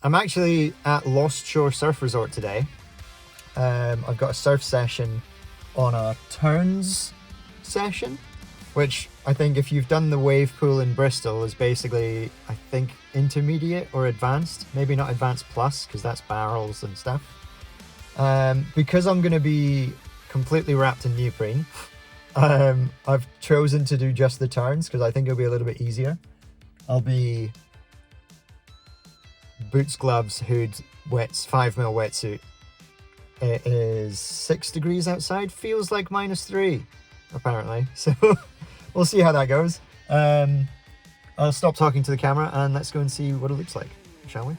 I'm actually at Lost Shore Surf Resort today. I've got a surf session on a turns session, which I think if you've done the wave pool in Bristol is basically, I think, intermediate or advanced. Maybe not advanced plus, because that's barrels and stuff. Because I'm going to be completely wrapped in neoprene, I've chosen to do just the turns because I think it'll be a little bit easier. I'll be boots, gloves, hood, 5mm wetsuit. It is 6 degrees outside, feels like -3 apparently, so we'll see how that goes. I'll stop talking to the camera and let's go and see what it looks like, shall we?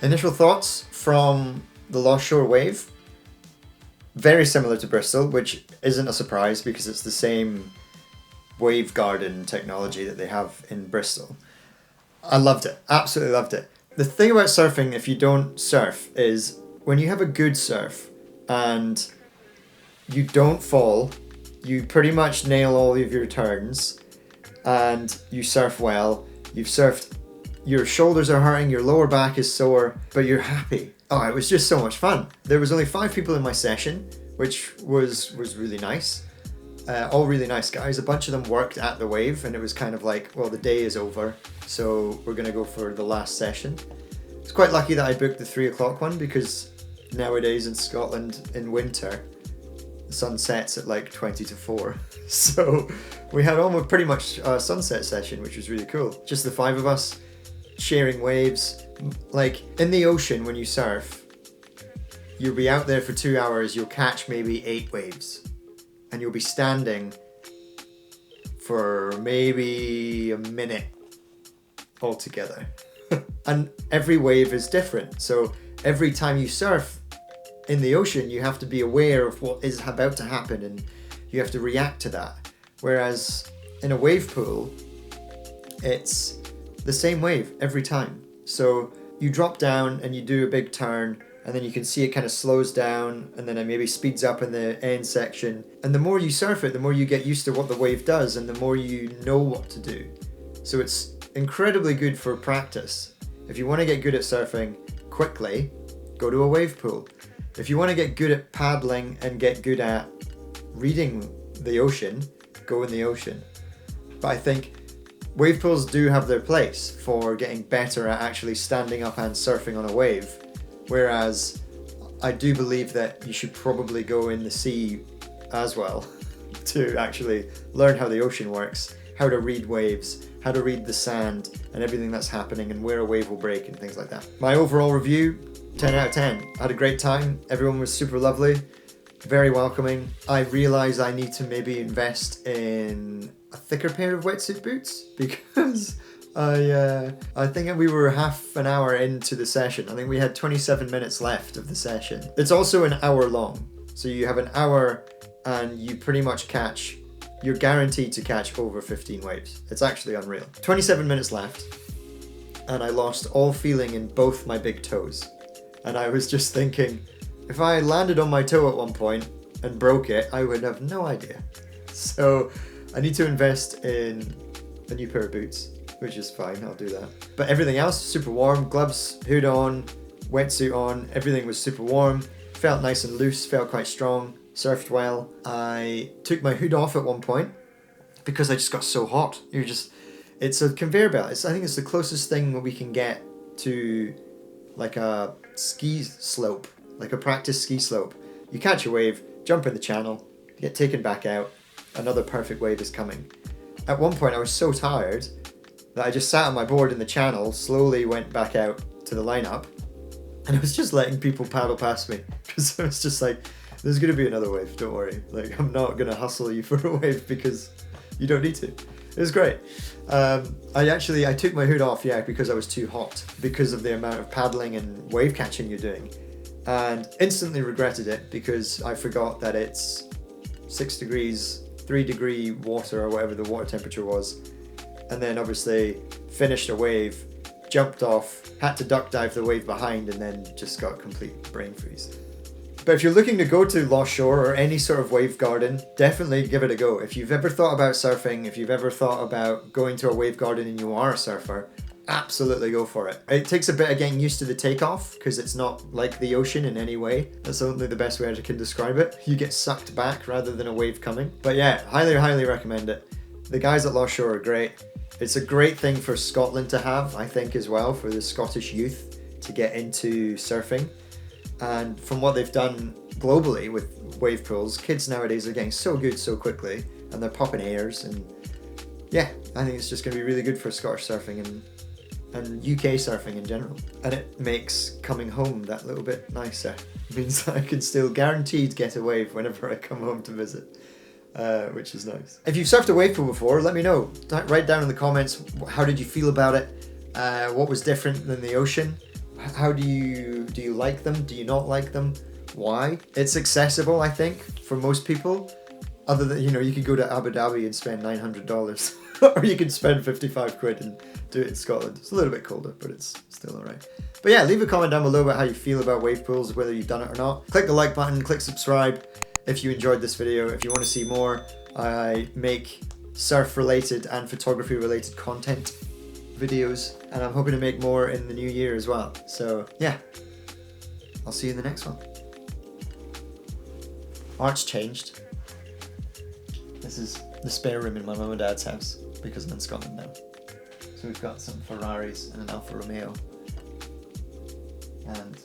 Initial thoughts from the Lost Shore Wave. Very similar to Bristol, which isn't a surprise because it's the same wave garden technology that they have in Bristol. I loved it, absolutely loved it. The thing about surfing, if you don't surf, is when you have a good surf and you don't fall, you pretty much nail all of your turns and you surf well, you've surfed, your shoulders are hurting, your lower back is sore, but you're happy. Oh, it was just so much fun. There was only 5 people in my session, which was really nice. All really nice guys. A bunch of them worked at the wave and it was kind of like, well, the day is over, so we're gonna go for the last session. It's quite lucky that I booked the 3 o'clock one because nowadays in Scotland in winter, the sun sets at like 20 to 4. So we had almost pretty much a sunset session, which was really cool. Just the 5 of us sharing waves. Like in the ocean when you surf, you'll be out there for 2 hours, you'll catch maybe 8 waves and you'll be standing for maybe a minute altogether. And every wave is different, so every time you surf in the ocean you have to be aware of what is about to happen and you have to react to that. Whereas in a wave pool, it's the same wave every time. So you drop down and you do a big turn and then you can see it kind of slows down and then it maybe speeds up in the end section. And the more you surf it, the more you get used to what the wave does and the more you know what to do. So it's incredibly good for practice. If you want to get good at surfing quickly, go to a wave pool. If you want to get good at paddling and get good at reading the ocean, go in the ocean. But I think wave pools do have their place for getting better at actually standing up and surfing on a wave, whereas I do believe that you should probably go in the sea as well to actually learn how the ocean works, how to read waves, how to read the sand and everything that's happening and where a wave will break and things like that. My overall review, 10 out of 10. I had a great time. Everyone was super lovely, very welcoming. I realised I need to maybe invest in a thicker pair of wetsuit boots because I think we were half an hour into the session. I think we had 27 minutes left of the session. It's also an hour long, so you have an hour and you pretty much catch, you're guaranteed to catch over 15 waves. It's actually unreal. 27 minutes left and I lost all feeling in both my big toes. And I was just thinking, if I landed on my toe at one point and broke it, I would have no idea. So I need to invest in a new pair of boots, which is fine, I'll do that. But everything else, super warm, gloves, hood on, wetsuit on, everything was super warm, felt nice and loose, felt quite strong, surfed well. I took my hood off at one point because I just got so hot. It's a conveyor belt. I think it's the closest thing we can get to like a ski slope, like a practice ski slope. You catch a wave, jump in the channel, get taken back out, another perfect wave is coming. At one point I was so tired that I just sat on my board in the channel, slowly went back out to the lineup, and I was just letting people paddle past me because I was just like, there's going to be another wave, don't worry. Like, I'm not going to hustle you for a wave because you don't need to. It was great. I took my hood off, because I was too hot because of the amount of paddling and wave catching you're doing. and instantly regretted it because I forgot that it's 6 degrees, 3-degree water or whatever the water temperature was, and then obviously finished a wave, jumped off, had to duck dive the wave behind, and then just got complete brain freeze. But if you're looking to go to Lost Shore or any sort of wave garden, definitely give it a go. If you've ever thought about surfing, if you've ever thought about going to a wave garden and you are a surfer, absolutely go for it. It takes a bit of getting used to the takeoff because it's not like the ocean in any way. That's only the best way I can describe it. You get sucked back rather than a wave coming. But yeah, highly recommend it. The guys at Lost Shore are great. It's a great thing for Scotland to have, I think, as well, for the Scottish youth to get into surfing. And from what they've done globally with wave pools, kids nowadays are getting so good so quickly, and they're popping airs, and yeah, I think it's just going to be really good for Scottish surfing and UK surfing in general. And it makes coming home that little bit nicer. It means I can still guaranteed get a wave whenever I come home to visit. Which is nice. If you've surfed a wave pool before, let me know. Write down in the comments, how did you feel about it? What was different than the ocean? How do you like them? Do you not like them? Why? It's accessible, I think, for most people. Other than, you could go to Abu Dhabi and spend $900, or you can spend 55 quid and do it in Scotland. It's a little bit colder, but it's still alright. But yeah, leave a comment down below about how you feel about wave pools, whether you've done it or not. Click the like button, click subscribe if you enjoyed this video. If you want to see more, I make surf related and photography related content videos, and I'm hoping to make more in the new year as well. So yeah, I'll see you in the next one. Art's changed. This is the spare room in my mum and dad's house because I'm in Scotland now. So we've got some Ferraris and an Alfa Romeo, and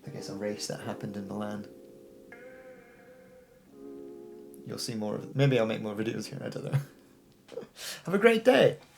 I guess a race that happened in Milan. You'll see more of it. Maybe I'll make more videos here, I don't know. Have a great day.